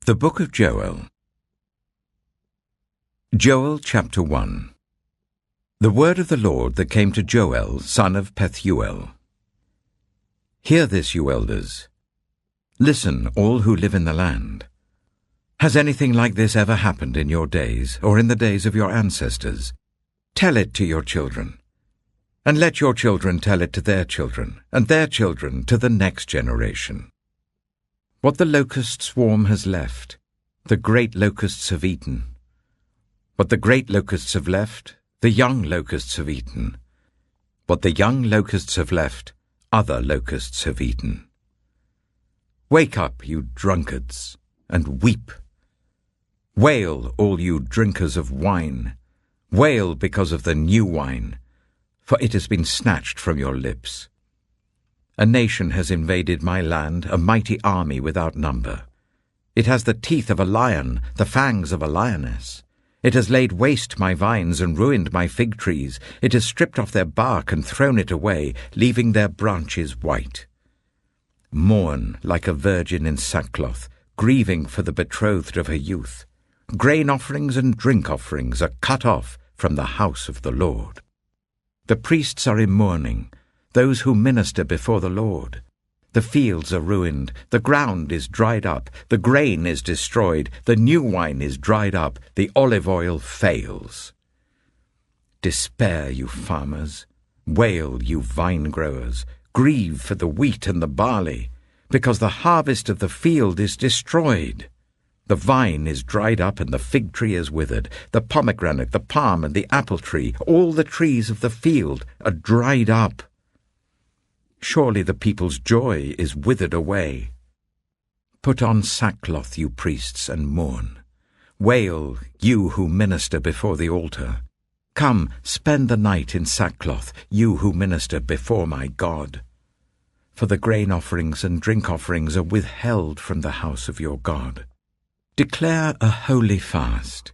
The Book of Joel. Joel chapter 1. The word of the Lord that came to Joel, son of Pethuel. Hear this, you elders. Listen, all who live in the land. Has anything like this ever happened in your days, or in the days of your ancestors? Tell it to your children, and let your children tell it to their children, and their children to the next generation. What the locust swarm has left, the great locusts have eaten. What the great locusts have left, the young locusts have eaten. What the young locusts have left, other locusts have eaten. Wake up, you drunkards, and weep. Wail, all you drinkers of wine. Wail because of the new wine, for it has been snatched from your lips. A nation has invaded my land, a mighty army without number. It has the teeth of a lion, the fangs of a lioness. It has laid waste my vines and ruined my fig trees. It has stripped off their bark and thrown it away, leaving their branches white. Mourn like a virgin in sackcloth, grieving for the betrothed of her youth. Grain offerings and drink offerings are cut off from the house of the Lord. The priests are in mourning, those who minister before the Lord. The fields are ruined, the ground is dried up, the grain is destroyed, the new wine is dried up, the olive oil fails. Despair, you farmers, wail, you vine growers, grieve for the wheat and the barley, because the harvest of the field is destroyed. The vine is dried up and the fig tree is withered, the pomegranate, the palm and the apple tree, all the trees of the field are dried up. Surely the people's joy is withered away. Put on sackcloth, you priests, and mourn. Wail, you who minister before the altar. Come, spend the night in sackcloth, you who minister before my God. For the grain offerings and drink offerings are withheld from the house of your God. Declare a holy fast.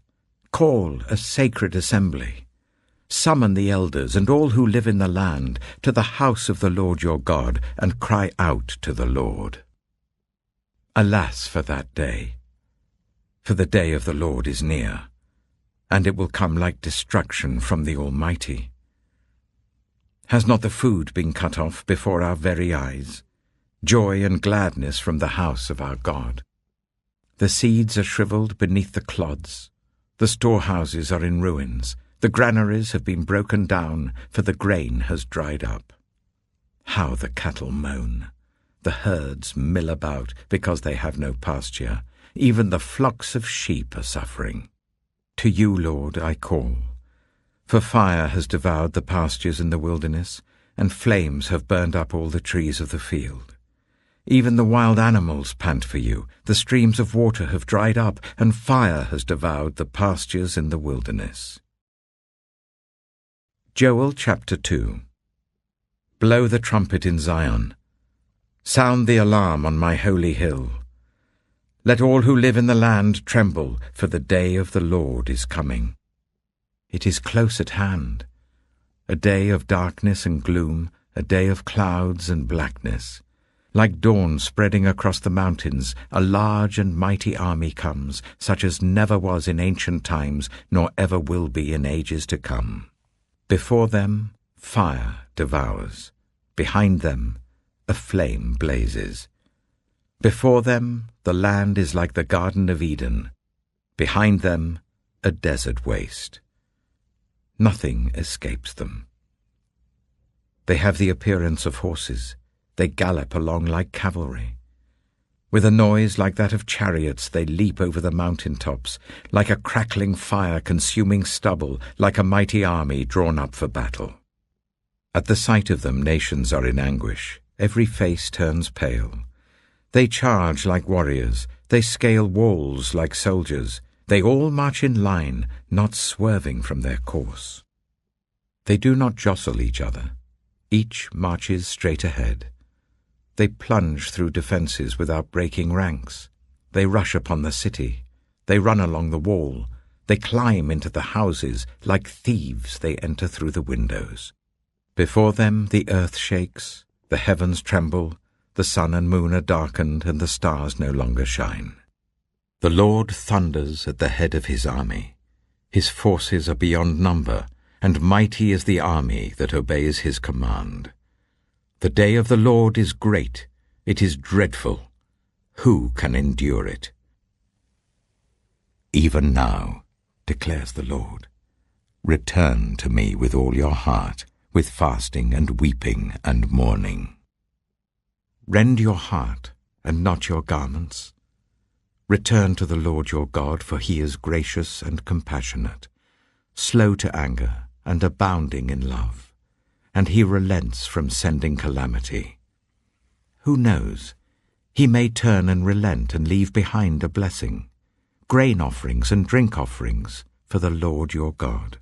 Call a sacred assembly. Summon the elders and all who live in the land to the house of the Lord your God, and cry out to the Lord. Alas for that day! For the day of the Lord is near, and it will come like destruction from the Almighty. Has not the food been cut off before our very eyes? Joy and gladness from the house of our God. The seeds are shriveled beneath the clods. The storehouses are in ruins. The granaries have been broken down, for the grain has dried up. How the cattle moan! The herds mill about because they have no pasture. Even the flocks of sheep are suffering. To you, Lord, I call. For fire has devoured the pastures in the wilderness, and flames have burned up all the trees of the field. Even the wild animals pant for you. The streams of water have dried up, and fire has devoured the pastures in the wilderness. Joel chapter 2. Blow the trumpet in Zion. Sound the alarm on my holy hill. Let all who live in the land tremble, for the day of the Lord is coming. It is close at hand, a day of darkness and gloom, a day of clouds and blackness. Like dawn spreading across the mountains, a large and mighty army comes, such as never was in ancient times, nor ever will be in ages to come. Before them, fire devours. Behind them, a flame blazes. Before them, the land is like the Garden of Eden. Behind them, a desert waste. Nothing escapes them. They have the appearance of horses. They gallop along like cavalry. With a noise like that of chariots, they leap over the mountain tops, like a crackling fire consuming stubble, like a mighty army drawn up for battle. At the sight of them, nations are in anguish. Every face turns pale. They charge like warriors. They scale walls like soldiers. They all march in line, not swerving from their course. They do not jostle each other. Each marches straight ahead. They plunge through defences without breaking ranks. They rush upon the city. They run along the wall. They climb into the houses. Like thieves they enter through the windows. Before them the earth shakes, the heavens tremble, the sun and moon are darkened, and the stars no longer shine. The Lord thunders at the head of his army. His forces are beyond number, and mighty is the army that obeys his command. The day of the Lord is great, it is dreadful. Who can endure it? Even now, declares the Lord, return to me with all your heart, with fasting and weeping and mourning. Rend your heart and not your garments. Return to the Lord your God, for he is gracious and compassionate, slow to anger and abounding in love, and he relents from sending calamity. Who knows? He may turn and relent and leave behind a blessing, grain offerings and drink offerings for the Lord your God.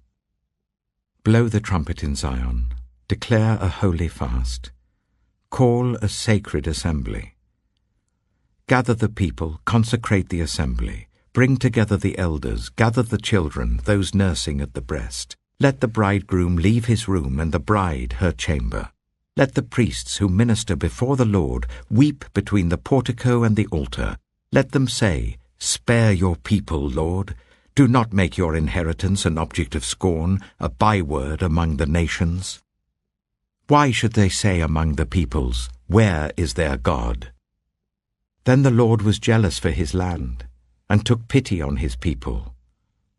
Blow the trumpet in Zion, declare a holy fast, call a sacred assembly. Gather the people, consecrate the assembly, bring together the elders, gather the children, those nursing at the breast. Let the bridegroom leave his room and the bride her chamber. Let the priests who minister before the Lord weep between the portico and the altar. Let them say, Spare your people, Lord. Do not make your inheritance an object of scorn, a byword among the nations. Why should they say among the peoples, Where is their God? Then the Lord was jealous for his land, and took pity on his people.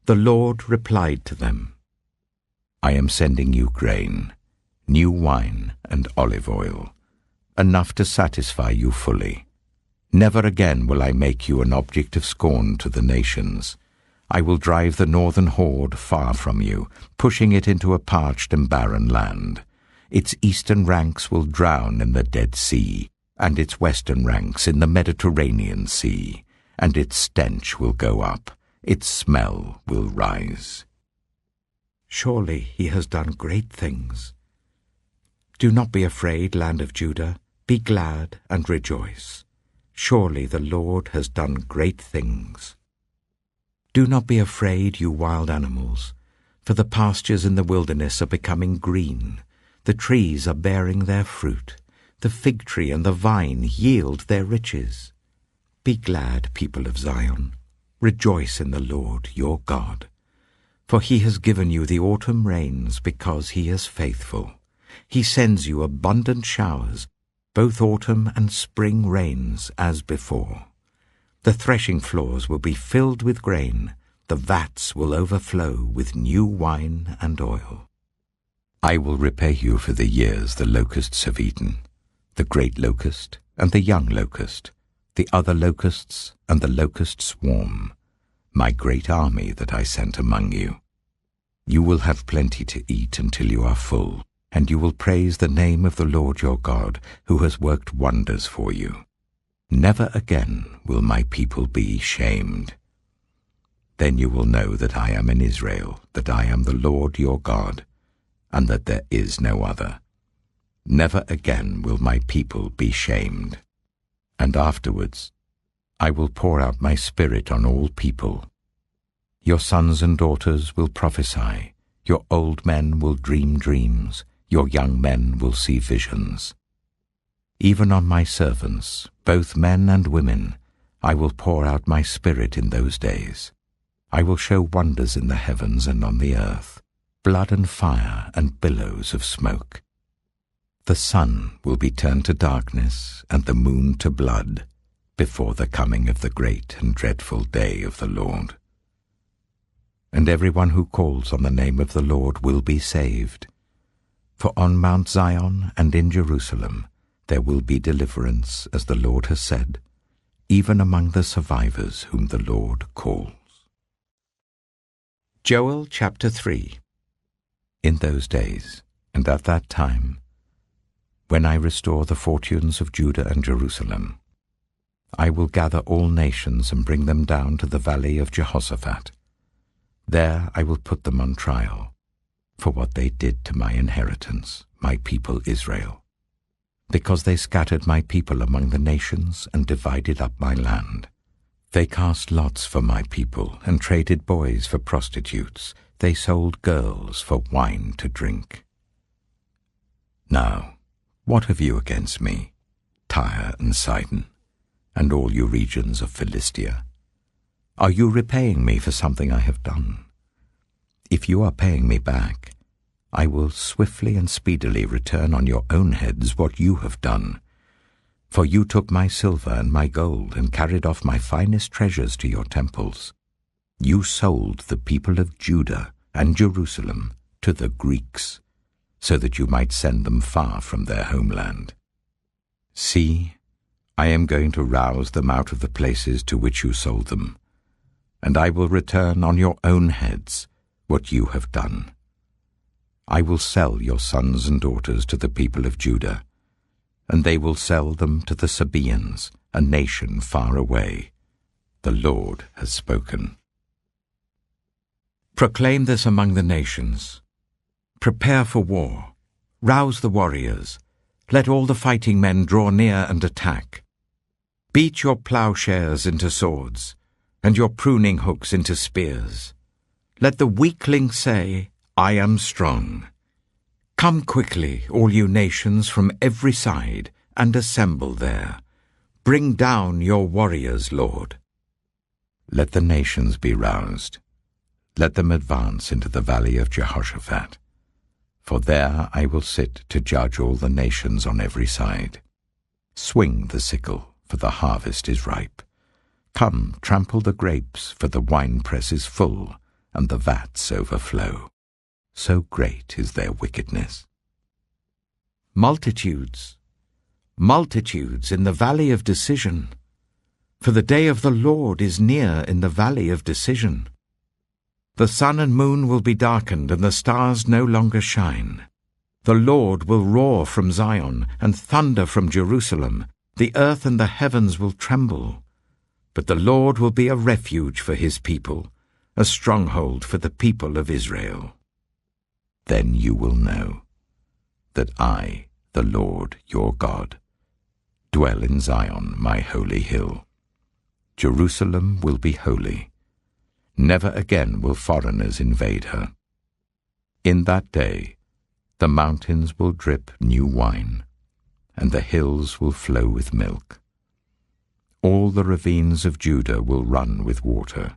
The Lord replied to them, I am sending you grain, new wine and olive oil, enough to satisfy you fully. Never again will I make you an object of scorn to the nations. I will drive the northern horde far from you, pushing it into a parched and barren land. Its eastern ranks will drown in the Dead Sea, and its western ranks in the Mediterranean Sea, and its stench will go up, its smell will rise. Surely he has done great things. Do not be afraid, land of Judah, be glad and rejoice. Surely the Lord has done great things. Do not be afraid, you wild animals, for the pastures in the wilderness are becoming green, the trees are bearing their fruit, the fig tree and the vine yield their riches. Be glad, people of Zion, rejoice in the Lord your God, for he has given you the autumn rains because he is faithful. He sends you abundant showers, both autumn and spring rains as before. The threshing floors will be filled with grain, the vats will overflow with new wine and oil. I will repay you for the years the locusts have eaten, the great locust and the young locust, the other locusts and the locust swarm, my great army that I sent among you. You will have plenty to eat until you are full, and you will praise the name of the Lord your God, who has worked wonders for you. Never again will my people be shamed. Then you will know that I am in Israel, that I am the Lord your God, and that there is no other. Never again will my people be shamed. And afterwards I will pour out my spirit on all people. Your sons and daughters will prophesy, your old men will dream dreams, your young men will see visions. Even on my servants, both men and women, I will pour out my spirit in those days. I will show wonders in the heavens and on the earth, blood and fire and billows of smoke. The sun will be turned to darkness and the moon to blood before the coming of the great and dreadful day of the Lord. And everyone who calls on the name of the Lord will be saved. For on Mount Zion and in Jerusalem there will be deliverance, as the Lord has said, even among the survivors whom the Lord calls. Joel chapter 3. In those days, and at that time, when I restore the fortunes of Judah and Jerusalem, I will gather all nations and bring them down to the valley of Jehoshaphat. There I will put them on trial for what they did to my inheritance, my people Israel, because they scattered my people among the nations and divided up my land. They cast lots for my people and traded boys for prostitutes. They sold girls for wine to drink. Now, what have you against me, Tyre and Sidon, and all you regions of Philistia? Are you repaying me for something I have done? If you are paying me back, I will swiftly and speedily return on your own heads what you have done. For you took my silver and my gold and carried off my finest treasures to your temples. You sold the people of Judah and Jerusalem to the Greeks, so that you might send them far from their homeland. See, I am going to rouse them out of the places to which you sold them, and I will return on your own heads what you have done. I will sell your sons and daughters to the people of Judah, and they will sell them to the Sabaeans, a nation far away. The Lord has spoken. Proclaim this among the nations. Prepare for war. Rouse the warriors. Let all the fighting men draw near and attack. Beat your plowshares into swords, and your pruning hooks into spears. Let the weakling say, I am strong. Come quickly, all you nations from every side, and assemble there. Bring down your warriors, Lord. Let the nations be roused. Let them advance into the valley of Jehoshaphat. For there I will sit to judge all the nations on every side. Swing the sickle, for the harvest is ripe. Come, trample the grapes, for the winepress is full, and the vats overflow. So great is their wickedness. Multitudes, multitudes in the valley of decision. For the day of the Lord is near in the valley of decision. The sun and moon will be darkened, and the stars no longer shine. The Lord will roar from Zion, and thunder from Jerusalem. The earth and the heavens will tremble. But the Lord will be a refuge for his people, a stronghold for the people of Israel. Then you will know that I, the Lord your God, dwell in Zion, my holy hill. Jerusalem will be holy. Never again will foreigners invade her. In that day the mountains will drip new wine, and the hills will flow with milk. All the ravines of Judah will run with water.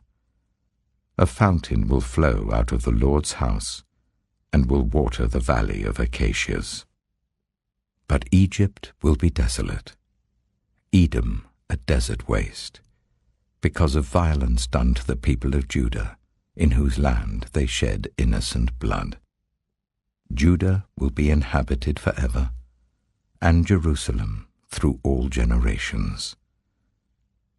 A fountain will flow out of the Lord's house, and will water the valley of acacias. But Egypt will be desolate, Edom a desert waste, because of violence done to the people of Judah, in whose land they shed innocent blood. Judah will be inhabited forever, and Jerusalem through all generations.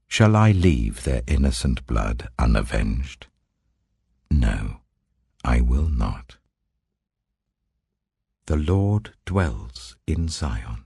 Shall I leave their innocent blood unavenged? No, I will not. The Lord dwells in Zion.